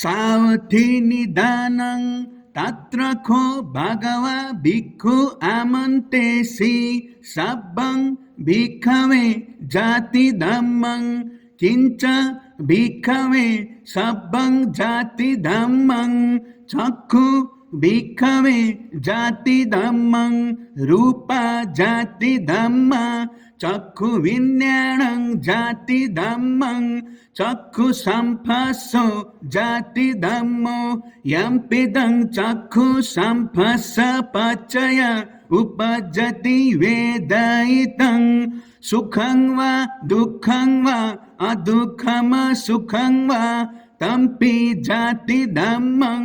सावथि निदानं तत्र को भगवा भिक्खु आमन्तेसि सब्बं भिक्खवे जाति धम्मं किंच भिक्खवे सब्बं जाति धम्मं चक्षु भिक्खवे जाति धम्मं रूपा जाति धम्मा चक्षु विज्ञानं जाति धम्मं चक्षु संपस्सो जाति धम्मो यम्पिदं चक्षु संपस्स पचय उपजति वेदायितं सुखं वा दुःखं वा अदुःखम सुखं वा तम्पि जाति धम्मं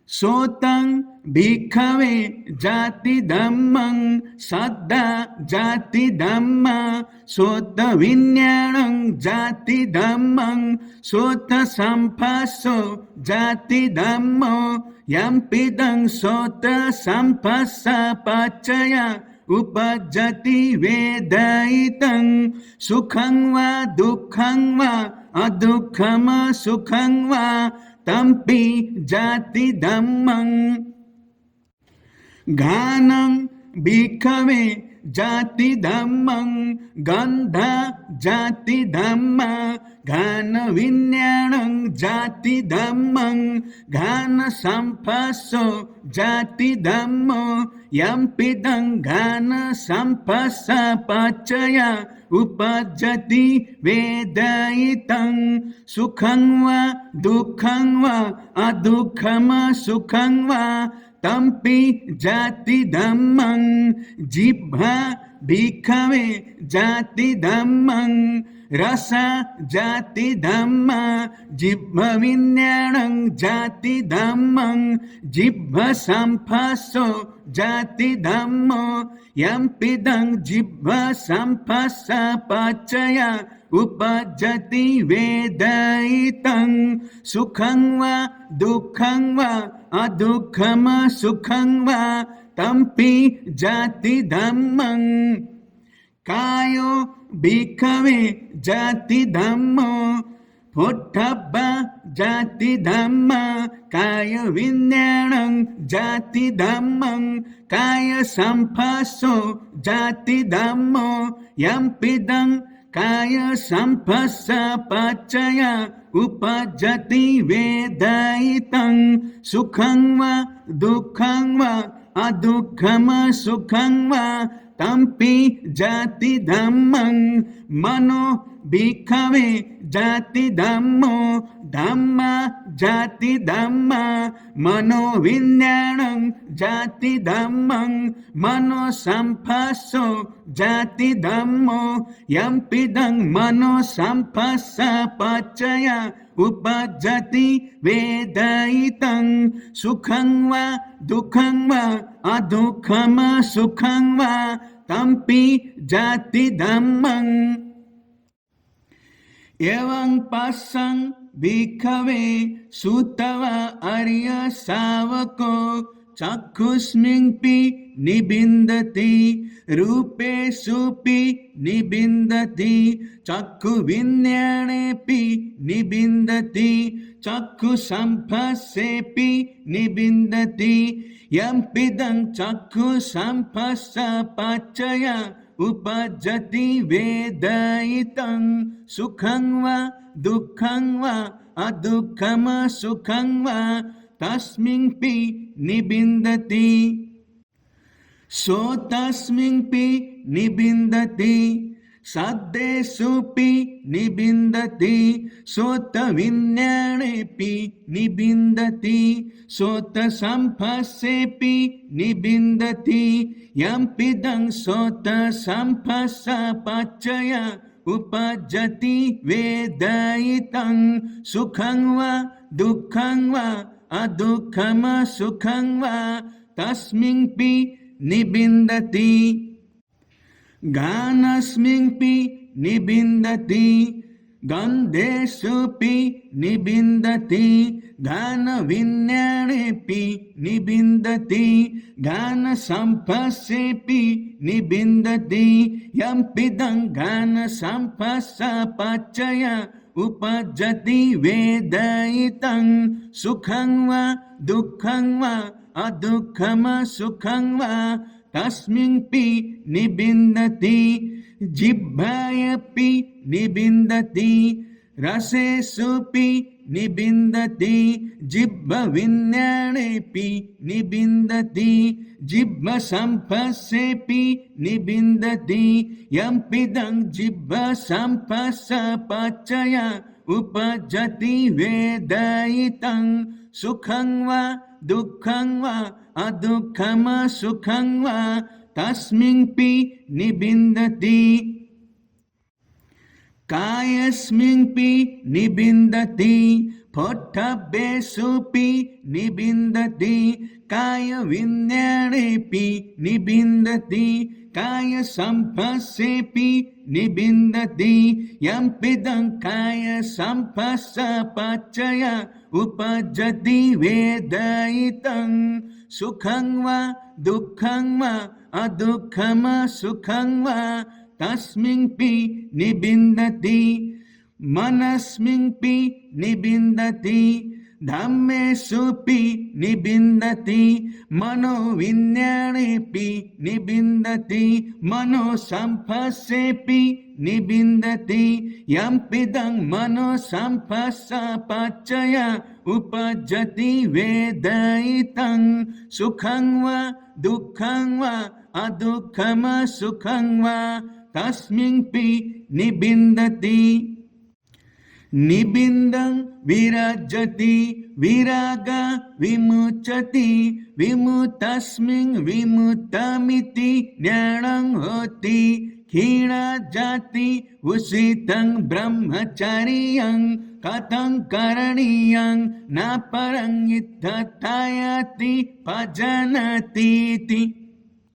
सोतं भिक्खवे जाति धम्मं सद्दा जाति धम्मा सोत विज्ञानं जाति धम्मं सोत संपस्सो जाति धम्मो यम्पिदं सोत संपस्स पचय उपजति वेदायितं सुखं वा दुःखं वा अदुःखम सुखं वा तम्पि जाति धम्मं गानं भिक्खवे जाति धम्मं गन्ध जाति धम्मा गान विज्ञानं जाति धम्मं गान संपस्सो जाति धम्मो यम्पिदं गान संपस्स पचय उपजति वेदायितं सुखं वा दुःखं वा अदुःखम सुखं वा तम्पि जाति धम्मं जिह्वा भिक्खवे जाति धम्मं रस जाति धम्मा जिह्व विज्ञानं जाति धम्मं जिह्व संपस्सो जाति धम्मो यम्पिदं जिह्व संपस्स पचय उपजति वेदायितं सुखं वा दुःखं वा अदुःखम सुखं वा तम्पि जाति धम्मं कायो भिक्खवे जाति धम्मो पोट्टब्ब जाति धम्मा काय विज्ञानं जाति धम्मं काय संपस्सो जाति धम्मो यम्पिदं काय संपस्स पचय उपजति वेदायितं सुखं वा दुःखं वा अदुःखम सुखं वा तम्पि जाति धम्मं मनो भिक्खवे जाति धम्मो धम्मा जाति धम्मा मनो विज्ञानं जाति धम्मं मनो संपस्सो जाति धम्मो यम्पिदं मनो संपस्स पचय उपजति वेदायितं सुखं वा दुःखं वा अदुःखम सुखं वा तम्पि जाति धम्मं एवं पश्यन् भिक्खवे सुतव आर्य शावको चक्षुष्मिन्पि निबिन्दति रूपेषुपि निबिन्दति चक्षुविज्ञानेऽपि निबिन्दति चक्षुसंपस्सेऽपि निबिन्दति यम्पिदं चक्षुसंपस्स पचय उपजति वेदायितं सुखं वा दुःखं वा अदुःखम सुखं वा तस्मिन्पि निबिन्दति सो तस्मिन्पि निबिन्दति सद्देषुपि निबिन्दति सोतविज्ञानेऽपि निबिन्दति सोतसंपस्सेऽपि निबिन्दति यम्पिदं सोतसंपस्स पचय उपजति वेदायितं सुखं वा दुःखं वा अदुःखम सुखं वा तस्मिन्पि निबिन्दति गानस्मिन्पि निबिन्दति गन्धेषुपि निबिन्दति गानविज्ञानेऽपि निबिन्दति गानसंपस्सेऽपि निबिन्दति यम्पिदं गानसंपस्स पचय उपजति वेदयितं सुखं वा दुःखं वा अदुःखम सुखं वा तस्मिन्पि निबिन्दति जिह्वायपि निबिन्दति रसेषुपि निबिन्दति जिह्वविज्ञानेऽपि निबिन्दति जिह्वसम्पस्सेऽपि निबिन्दति यम्पिदं जिह्वसम्पस्सपचय उपजति वेदयितं सुखं वा दुःखं वा अदुःखम सुखं वा तस्मिन्पि निबिन्दति कायस्मिन्पि निबिन्दति पोट्टभ्येषुपि निबिन्दति कायविज्ञानेऽपि निबिन्दति कायसम्पस्सेऽपि निबिन्दति यम्पिदं कायसम्पस्सपचय उपजति वेदयितं सुखं वा दुःखं वा अदुःखम सुखं वा तस्मिन्पि निबिन्दति मनस्मिन्पि निबिन्दति धम्मेषुपि निबिन्दति मनोविज्ञानेऽपि निबिन्दति मनोसम्पस्सेऽपि निबिन्दति यम्पिदं मनोसम्पस्सपचय उपजति वेदयितं सुखं वा दुःखं वा अदुःखम सुखं वा तस्मिन्पि निबिन्दति निबिन्दं विरजति विराग विमुच्यति विमुक्तस्मिन् विमुक्तमिति ज्ञानं होति क्षीणजाति उषितं ब्रह्मचर्यं कथं करणीयं न परं यथायति भजनतीति।